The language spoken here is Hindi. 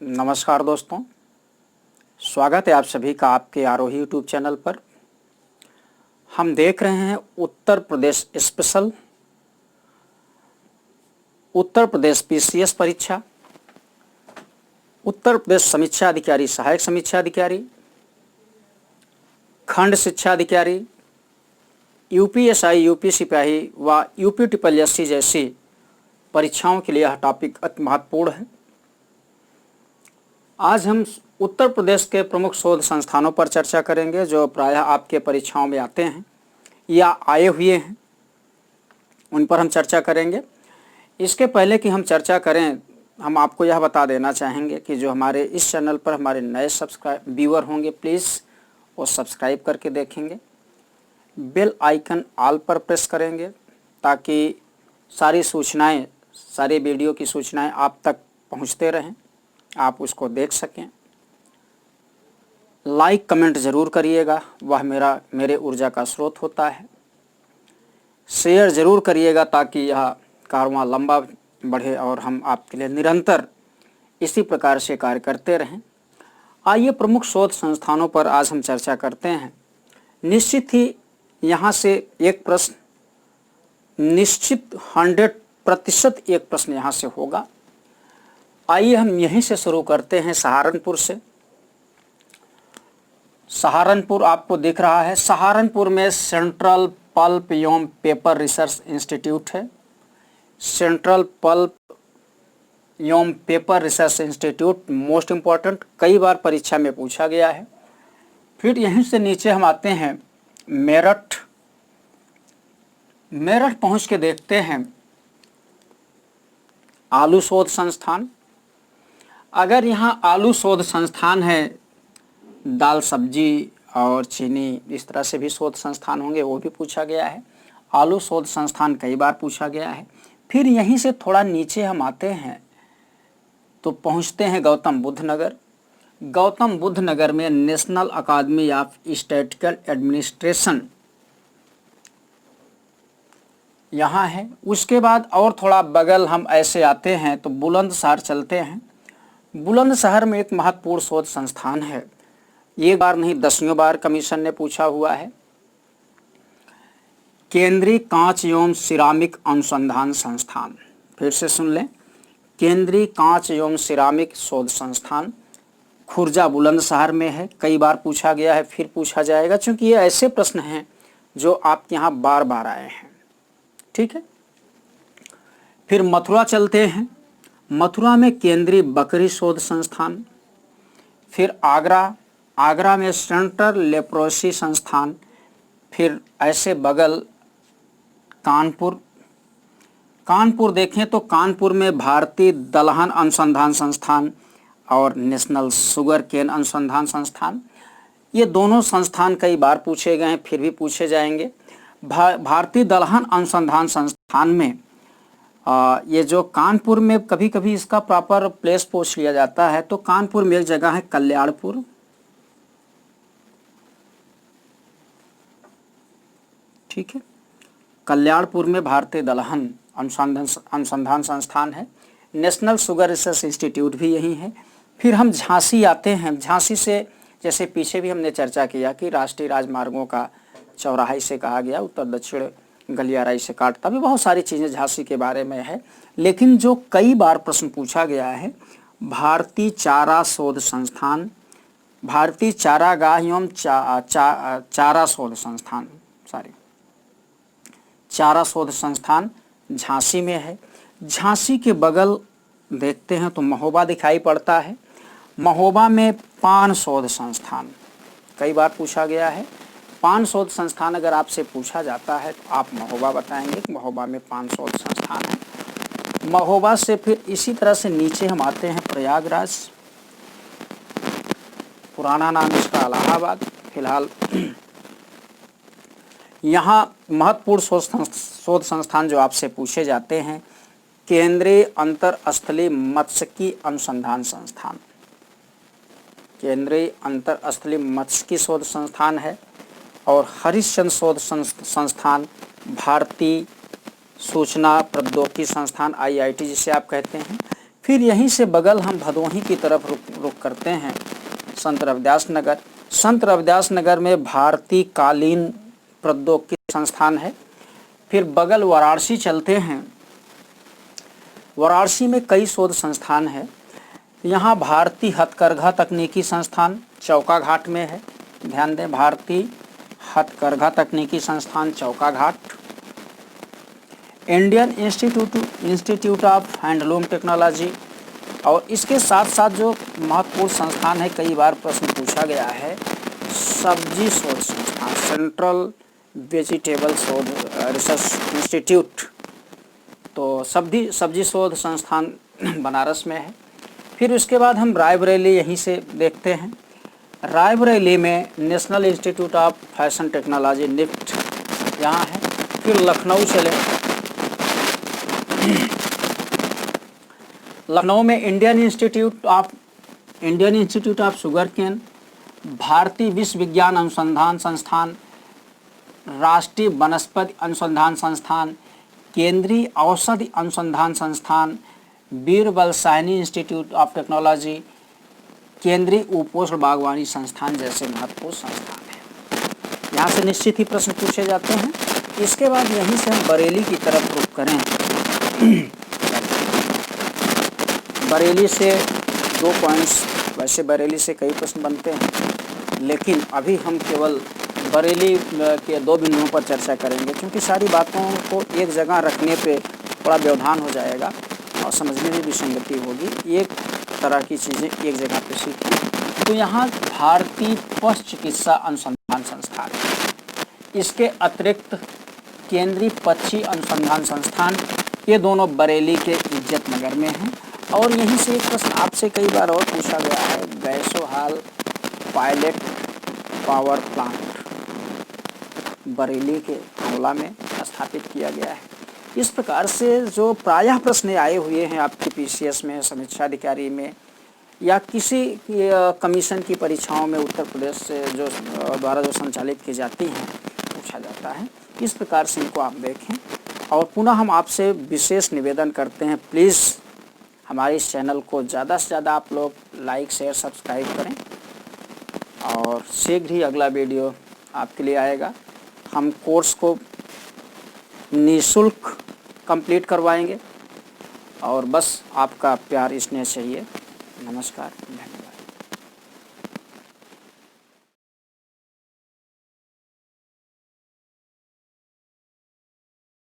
नमस्कार दोस्तों, स्वागत है आप सभी का आपके आरोही यूट्यूब चैनल पर। हम देख रहे हैं उत्तर प्रदेश स्पेशल, उत्तर प्रदेश पीसीएस परीक्षा, उत्तर प्रदेश समीक्षा अधिकारी, सहायक समीक्षा अधिकारी, खंड शिक्षा अधिकारी, यूपीएसआई, यूपी सिपाही व यूपी ट्रिपल जैसी परीक्षाओं के लिए यह टॉपिक अति महत्वपूर्ण है। आज हम उत्तर प्रदेश के प्रमुख शोध संस्थानों पर चर्चा करेंगे जो प्रायः आपके परीक्षाओं में आते हैं या आए हुए हैं, उन पर हम चर्चा करेंगे। इसके पहले कि हम चर्चा करें, हम आपको यह बता देना चाहेंगे कि जो हमारे इस चैनल पर हमारे नए व्यूअर होंगे, प्लीज़ वो सब्सक्राइब करके देखेंगे, बेल आइकन ऑल पर प्रेस करेंगे ताकि सारी सूचनाएं, सारे वीडियो की सूचनाएं आप तक पहुंचते रहें, आप उसको देख सकें। लाइक कमेंट ज़रूर करिएगा, वह मेरे ऊर्जा का स्रोत होता है। शेयर ज़रूर करिएगा ताकि यह कारवां लंबा बढ़े और हम आपके लिए निरंतर इसी प्रकार से कार्य करते रहें। आइए प्रमुख शोध संस्थानों पर आज हम चर्चा करते हैं। निश्चित ही यहाँ से एक प्रश्न, निश्चित 100% एक प्रश्न यहाँ से होगा। आइए हम यहीं से शुरू करते हैं, सहारनपुर से। सहारनपुर आपको दिख रहा है। सहारनपुर में सेंट्रल पल्प एवं पेपर रिसर्च इंस्टीट्यूट है। सेंट्रल पल्प एवं paper research institute most important, कई बार परीक्षा में पूछा गया है। फिर यहीं से नीचे हम आते हैं मेरठ। मेरठ पहुंच के देखते हैं आलू शोध संस्थान। अगर यहाँ आलू शोध संस्थान है, दाल सब्जी और चीनी इस तरह से भी शोध संस्थान होंगे, वो भी पूछा गया है। आलू शोध संस्थान कई बार पूछा गया है। फिर यहीं से थोड़ा नीचे हम आते हैं तो पहुँचते हैं गौतम बुद्ध नगर। गौतम बुद्ध नगर में national academy of statistical administration यहाँ है। उसके बाद और थोड़ा बगल हम ऐसे आते हैं तो बुलंदशहर चलते हैं। बुलंदशहर में एक महत्वपूर्ण शोध संस्थान है, एक बार नहीं 10 बार कमीशन ने पूछा हुआ है। केंद्रीय कांच एवं सिरामिक अनुसंधान संस्थान, फिर से सुन लें, केंद्रीय कांच एवं सिरामिक शोध संस्थान खुर्जा बुलंदशहर में है। कई बार पूछा गया है, फिर पूछा जाएगा, क्योंकि ये ऐसे प्रश्न हैं जो आपके यहाँ बार बार आए हैं। ठीक है। फिर मथुरा चलते हैं। मथुरा में केंद्रीय बकरी शोध संस्थान। फिर आगरा में सेंट्रल लेप्रोसी संस्थान। फिर ऐसे बगल कानपुर देखें तो कानपुर में भारतीय दलहन अनुसंधान संस्थान और नेशनल शुगर केन अनुसंधान संस्थान। ये दोनों संस्थान कई बार पूछे गए हैं, फिर भी पूछे जाएंगे। भारतीय दलहन अनुसंधान संस्थान में ये जो कानपुर में कभी कभी इसका प्रॉपर प्लेस पूछ लिया जाता है, तो कानपुर में एक जगह है कल्याणपुर। ठीक है, कल्याणपुर में भारतीय दलहन अनुसंधान संस्थान है। नेशनल शुगर रिसर्च इंस्टीट्यूट भी यही है। फिर हम झांसी आते हैं। झांसी से जैसे पीछे भी हमने चर्चा किया कि राष्ट्रीय राजमार्गों का चौराहे से कहा गया, उत्तर दक्षिण गलियाराई से काटता, भी बहुत सारी चीज़ें झांसी के बारे में है। लेकिन जो कई बार प्रश्न पूछा गया है, भारतीय चारा शोध संस्थान, भारतीय चारागाह एवं चारा शोध संस्थान, चारा शोध संस्थान झांसी में है। झांसी के बगल देखते हैं तो महोबा दिखाई पड़ता है। महोबा में पान शोध संस्थान, कई बार पूछा गया है। पान शोध संस्थान अगर आपसे पूछा जाता है तो आप महोबा बताएंगे कि महोबा में पान शोध संस्थान है। महोबा से फिर इसी तरह से नीचे हम आते हैं प्रयागराज, पुराना नाम इसका इलाहाबाद। फिलहाल यहाँ महत्वपूर्ण शोध संस्थान जो आपसे पूछे जाते हैं, केंद्रीय अंतरस्थलीय मत्स्यिकी अनुसंधान संस्थान, केंद्रीय अंतरस्थलीय मत्स्यिकी शोध संस्थान है। और हरिश्चंद्र शोध संस्थान, भारतीय सूचना प्रौद्योगिकी संस्थान IIT जिसे आप कहते हैं, फिर यहीं से बगल हम भदोही की तरफ रुख करते हैं, संत रविदास नगर। संत रविदास नगर में भारतीय कालीन प्रौद्योगिकी संस्थान है। फिर बगल वाराणसी चलते हैं। वाराणसी में कई शोध संस्थान है। यहाँ भारतीय हथकरघा तकनीकी संस्थान चौका घाट में है, ध्यान दें, भारतीय हथकरघा तकनीकी संस्थान Chowka Ghat. Indian institute of Handloom Technology. और इसके साथ साथ जो महत्वपूर्ण संस्थान है, कई बार प्रश्न पूछा गया है, सब्जी शोध संस्थान, सेंट्रल वेजिटेबल शोध रिसर्च इंस्टीट्यूट। तो सब्जी शोध संस्थान बनारस में है। फिर उसके बाद हम रायबरेली यहीं से देखते हैं। रायबरेली में national institute of fashion technology NIFT यहाँ है। फिर लखनऊ चले, लखनऊ में Indian institute of sugar cane, भारतीय विश्व विज्ञान अनुसंधान संस्थान, राष्ट्रीय वनस्पति अनुसंधान संस्थान, केंद्रीय औषधि अनुसंधान संस्थान, Birbal Saini institute of technology, केंद्रीय उपोष्ण बागवानी संस्थान जैसे महत्वपूर्ण संस्थान हैं। यहाँ से निश्चित ही प्रश्न पूछे जाते हैं। इसके बाद यहीं से हम बरेली की तरफ रुख करें। बरेली से 2 पॉइंट्स, वैसे बरेली से कई प्रश्न बनते हैं, लेकिन अभी हम केवल बरेली के 2 बिंदुओं पर चर्चा करेंगे, क्योंकि सारी बातों को एक जगह रखने पे थोड़ा व्यवधान हो जाएगा और समझने में विसंगति होगी। एक तरह की चीज़ें एक जगह पे सीखें। तो यहाँ भारतीय पशु चिकित्सा अनुसंधान संस्थान, इसके अतिरिक्त केंद्रीय पक्षी अनुसंधान संस्थान, ये दोनों बरेली के इज्जत नगर में हैं। और यहीं से एक प्रश्न आपसे कई बार और पूछा गया है, गैसोहाल पायलट पावर प्लांट बरेली के हमला में स्थापित किया गया है। इस प्रकार से जो प्रायः प्रश्न आए हुए हैं आपके पीसीएस में, समीक्षा अधिकारी में, या किसी कमीशन की परीक्षाओं में उत्तर प्रदेश से जो द्वारा जो संचालित की जाती हैं, पूछा जाता है। इस प्रकार से इनको आप देखें। और पुनः हम आपसे विशेष निवेदन करते हैं, प्लीज़ हमारे इस चैनल को ज़्यादा से ज़्यादा आप लोग लाइक शेयर सब्सक्राइब करें। और शीघ्र ही अगला वीडियो आपके लिए आएगा। हम कोर्स को निःशुल्क कंप्लीट करवाएंगे और बस आपका प्यार स्नेह चाहिए। नमस्कार, धन्यवाद।